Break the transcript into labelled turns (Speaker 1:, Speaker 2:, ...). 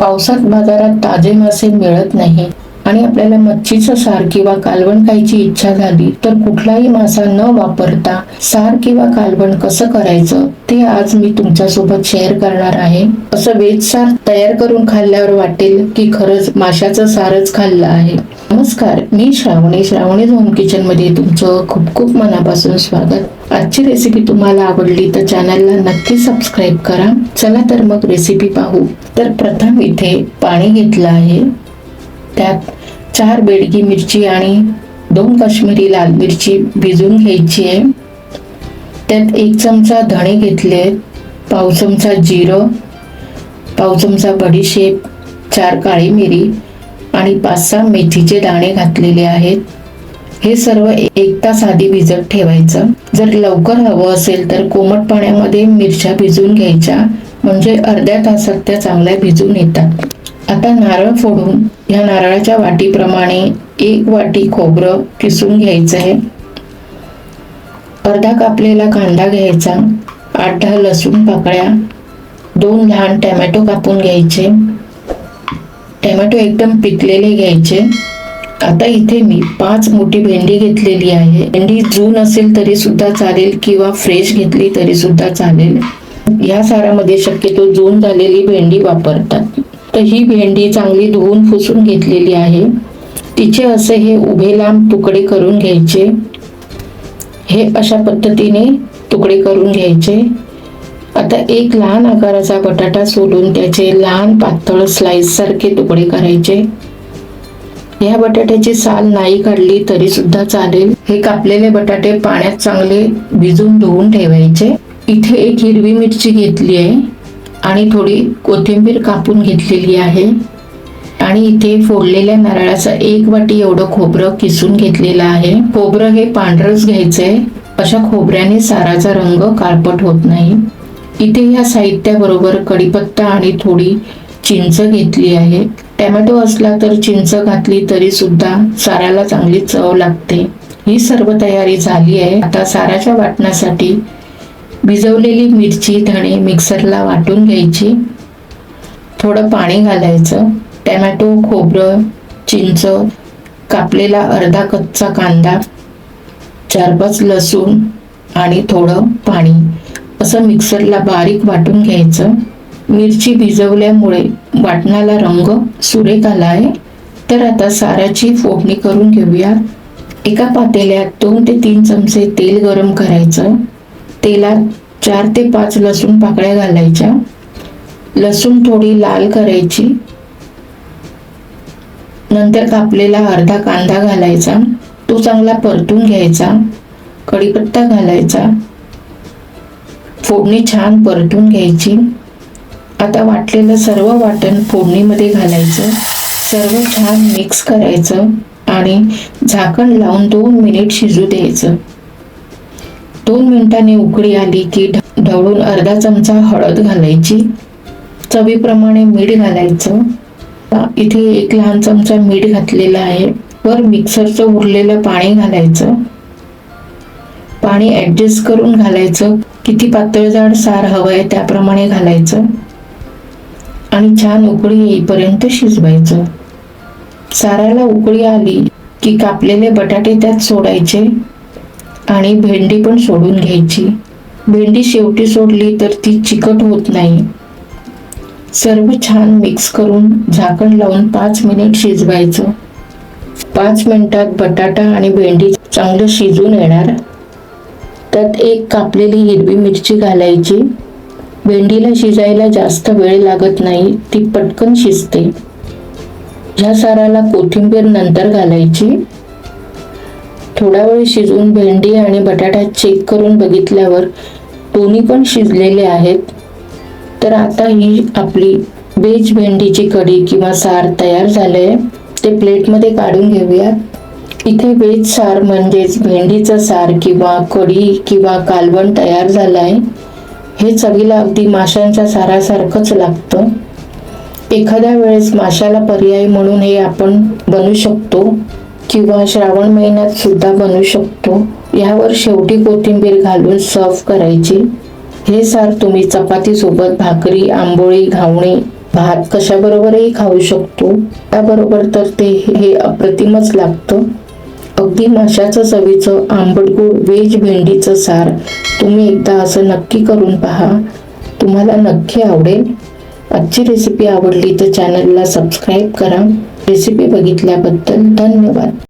Speaker 1: पावसात बाजारात ताजे मासे मिळत नाही आणि आपल्याला मच्छीचं सार किंवा कालवण खायची इच्छा झाली तर कुठलाही मासा न वापरता सार किंवा कालवण कसं करायचं ते आज मी तुमच्यासोबत शेअर करणार आहे. असं व्हेज सार तयार करून खाल्ल्यावर वाटेल की खरंच माशाचं सारच खाल्लं आहे. नमस्कार, मी श्रावणी होम किचन मध्ये तुमचं खूप खूप मनापासून स्वागत. आजची रेसिपी तुम्हाला आवडली तर चॅनलला नक्की सबस्क्राईब करा. चला तर मग रेसिपी पाहू. तर प्रथम इथे पाणी घेतलं आहे, त्यात 4 बेडगी मिरची आणि 2 काश्मीरी लाल मिरची भिजवून घ्यायची आहे. त्यात 1 चमचा धणे घेतले, पाव चमचा जिरं, पाव चमचा बडीशेप, 4 काळी मिरी आणि 5-6 मेथीचे दाणे घातलेले आहेत. हे सर्व 1 तास आधी भिजत ठेवायचं. जर लवकर हवं असेल तर कोमट पाण्यामध्ये मिरच्या भिजवून घ्यायच्या, म्हणजे अर्ध्या तासात त्या चांगल्या भिजून येतात. आता नारळ फोडून या नारळाच्या वाटीप्रमाणे 1 वाटी खोबरं किसून घ्यायचं आहे. अर्धा कापलेला कांदा घ्यायचा, 8-10 लसूण पाकळ्या, 2 लहान टोमॅटो कापून घ्यायचे. टोमॅटो एकदम पिकलेले घ्यायचे. आता इथे मी 5 मोठी भेंडी घेतलेली आहे. भेंडी जून असेल तरी सुद्धा चालेल किंवा फ्रेश घेतली तरी सुद्धा चालेल. या सारामध्ये शक्यतो जून झालेली भेंडी वापरतात. तर ही भेंडी चांगली धुवून पुसून घेतलेली आहे. तिचे असे हे उभे लांब तुकडे करून घ्यायचे. हे अशा पद्धतीने तुकडे करून घ्यायचे. आता 1 लहान आकाराचा बटाटा सोलून त्याचे लहान पातळ स्लाइस सारखे तुकडे करायचे. या बटाट्याची साल नाही काढली तरी सुद्धा चालेल. हे कापलेले बटाटे पाण्यात चांगले भिजून धुवून ठेवायचे. इथे 1 हिरवी मिरची घेतली आहे आणि थोडी कोथिंबीर कापून घेतलेली आहे. आणि इथे फोडलेल्या नारळाचा 1 वाटी एवढं खोबरं किसून घेतलेलं आहे. खोबरं हे पांढरच घ्यायचंय, अशा खोबऱ्याने साराचा रंग काळपट होत नाही. इथे या साहित्याबरोबर कढीपत्ता आणि थोडी चिंच घेतली आहे. टोमॅटो असला तर चिंच घातली तरी सुद्धा साराला चांगली चव लागते. ही सर्व तयारी झाली आहे. आता साराच्या वाटण्यासाठी भिजवलेली मिरची, धणे मिक्सरला वाटून घ्यायची. थोडं पाणी घालायचं. टोमॅटो, खोबरं, चिंच, कापलेला अर्धा कच्चा कांदा, 4-5 लसूण आणि थोडं पाणी असं मिक्सरला बारीक वाटून घ्यायचं. मिरची भिजवल्यामुळे वाटणाला रंग सुरेख आला आहे. तर आता साराची फोडणी करून घेऊया. एका पातेल्यात 2 ते 3 चमचे तेल गरम करायचं. तेलात 4 ते 5 लसूण पाकळ्या घालायच्या. लसूण थोडी लाल करायची. नंतर कापलेला अर्धा कांदा घालायचा, तो चांगला परतून घ्यायचा. कढीपत्ता घालायचा. फोडणी छान परतून घ्यायची. आता वाटलेलं सर्व वाटण फोडणीमध्ये घालायचं. सर्व छान मिक्स करायचं आणि झाकण लावून 2 मिनिट शिजू द्यायचं. 2 मिनिटांनी उकळी आली की ढवळून अर्धा चमचा हळद घालायची. चवीप्रमाणे मीठ घालायचं. इथे 1 लहान चमचा मीठ घातलेला आहे. वर मिक्सरचं उरलेलं पाणी घालायचं. पाणी ऍडजस्ट करून घालायचं. किती पातळ जाड सार हवंय त्याप्रमाणे घालायचं आणि छान उकळी येईपर्यंत शिजवायचं. साराला उकळी आली की कापलेले बटाटे त्यात सोडायचे आणि भेंडी पण सोडून घ्यायची. भेंडी शेवटी सोडली तर ती चिकट होत नाही. सर्व छान मिक्स करून झाकण लावून 5 मिनिट शिजवायचं. 5 मिनिटात बटाटा आणि भेंडी चांगलं शिजून येणार. त्यात 1 कापलेली हिरवी मिरची घालायची. भेंडीला शिजायला जास्त वेळ लागत नाही, ती पटकन शिजते. ह्या साराला कोथिंबीर नंतर घालायची. थोडा वेळ शिजून भेंडी आणि बटाटा चेक करून बघितल्यावर दोन्ही पण शिजलेले आहेत. तर आता ही आपली व्हेज भेंडीची कढी किंवा सार तयार झालंय. ते प्लेटमध्ये काढून घेऊयात. इथे व्हेज सार म्हणजेच भेंडीचं सार किंवा कढी किंवा कालवण तयार झालंय. हे चवीला अगदी माशांच्या सारासारखंच लागतं. एखाद्या वेळेस माशाला पर्याय म्हणून हे आपण बनवू शकतो किंवा श्रावण महिन्यात सुद्धा बनवू शकतो. यावर शेवटी कोथिंबीर घालून सर्व करायची. हे सार तुम्ही चपाती सोबत, भाकरी, आंबोळी, घावणे भात कशाबरोबरही खाऊ शकतो, त्याबरोबर तर ते हे अप्रतिमच लागतं. अगदी माशाचं चवीचं आंबट गोड व्हेज भेंडीचं सार तुम्ही एकदा असं नक्की करून पहा, तुम्हाला नक्की आवडेल. आजची रेसिपी आवडली तर चॅनलला सबस्क्राईब करा. रेसिपी बघितल्याबद्दल धन्यवाद.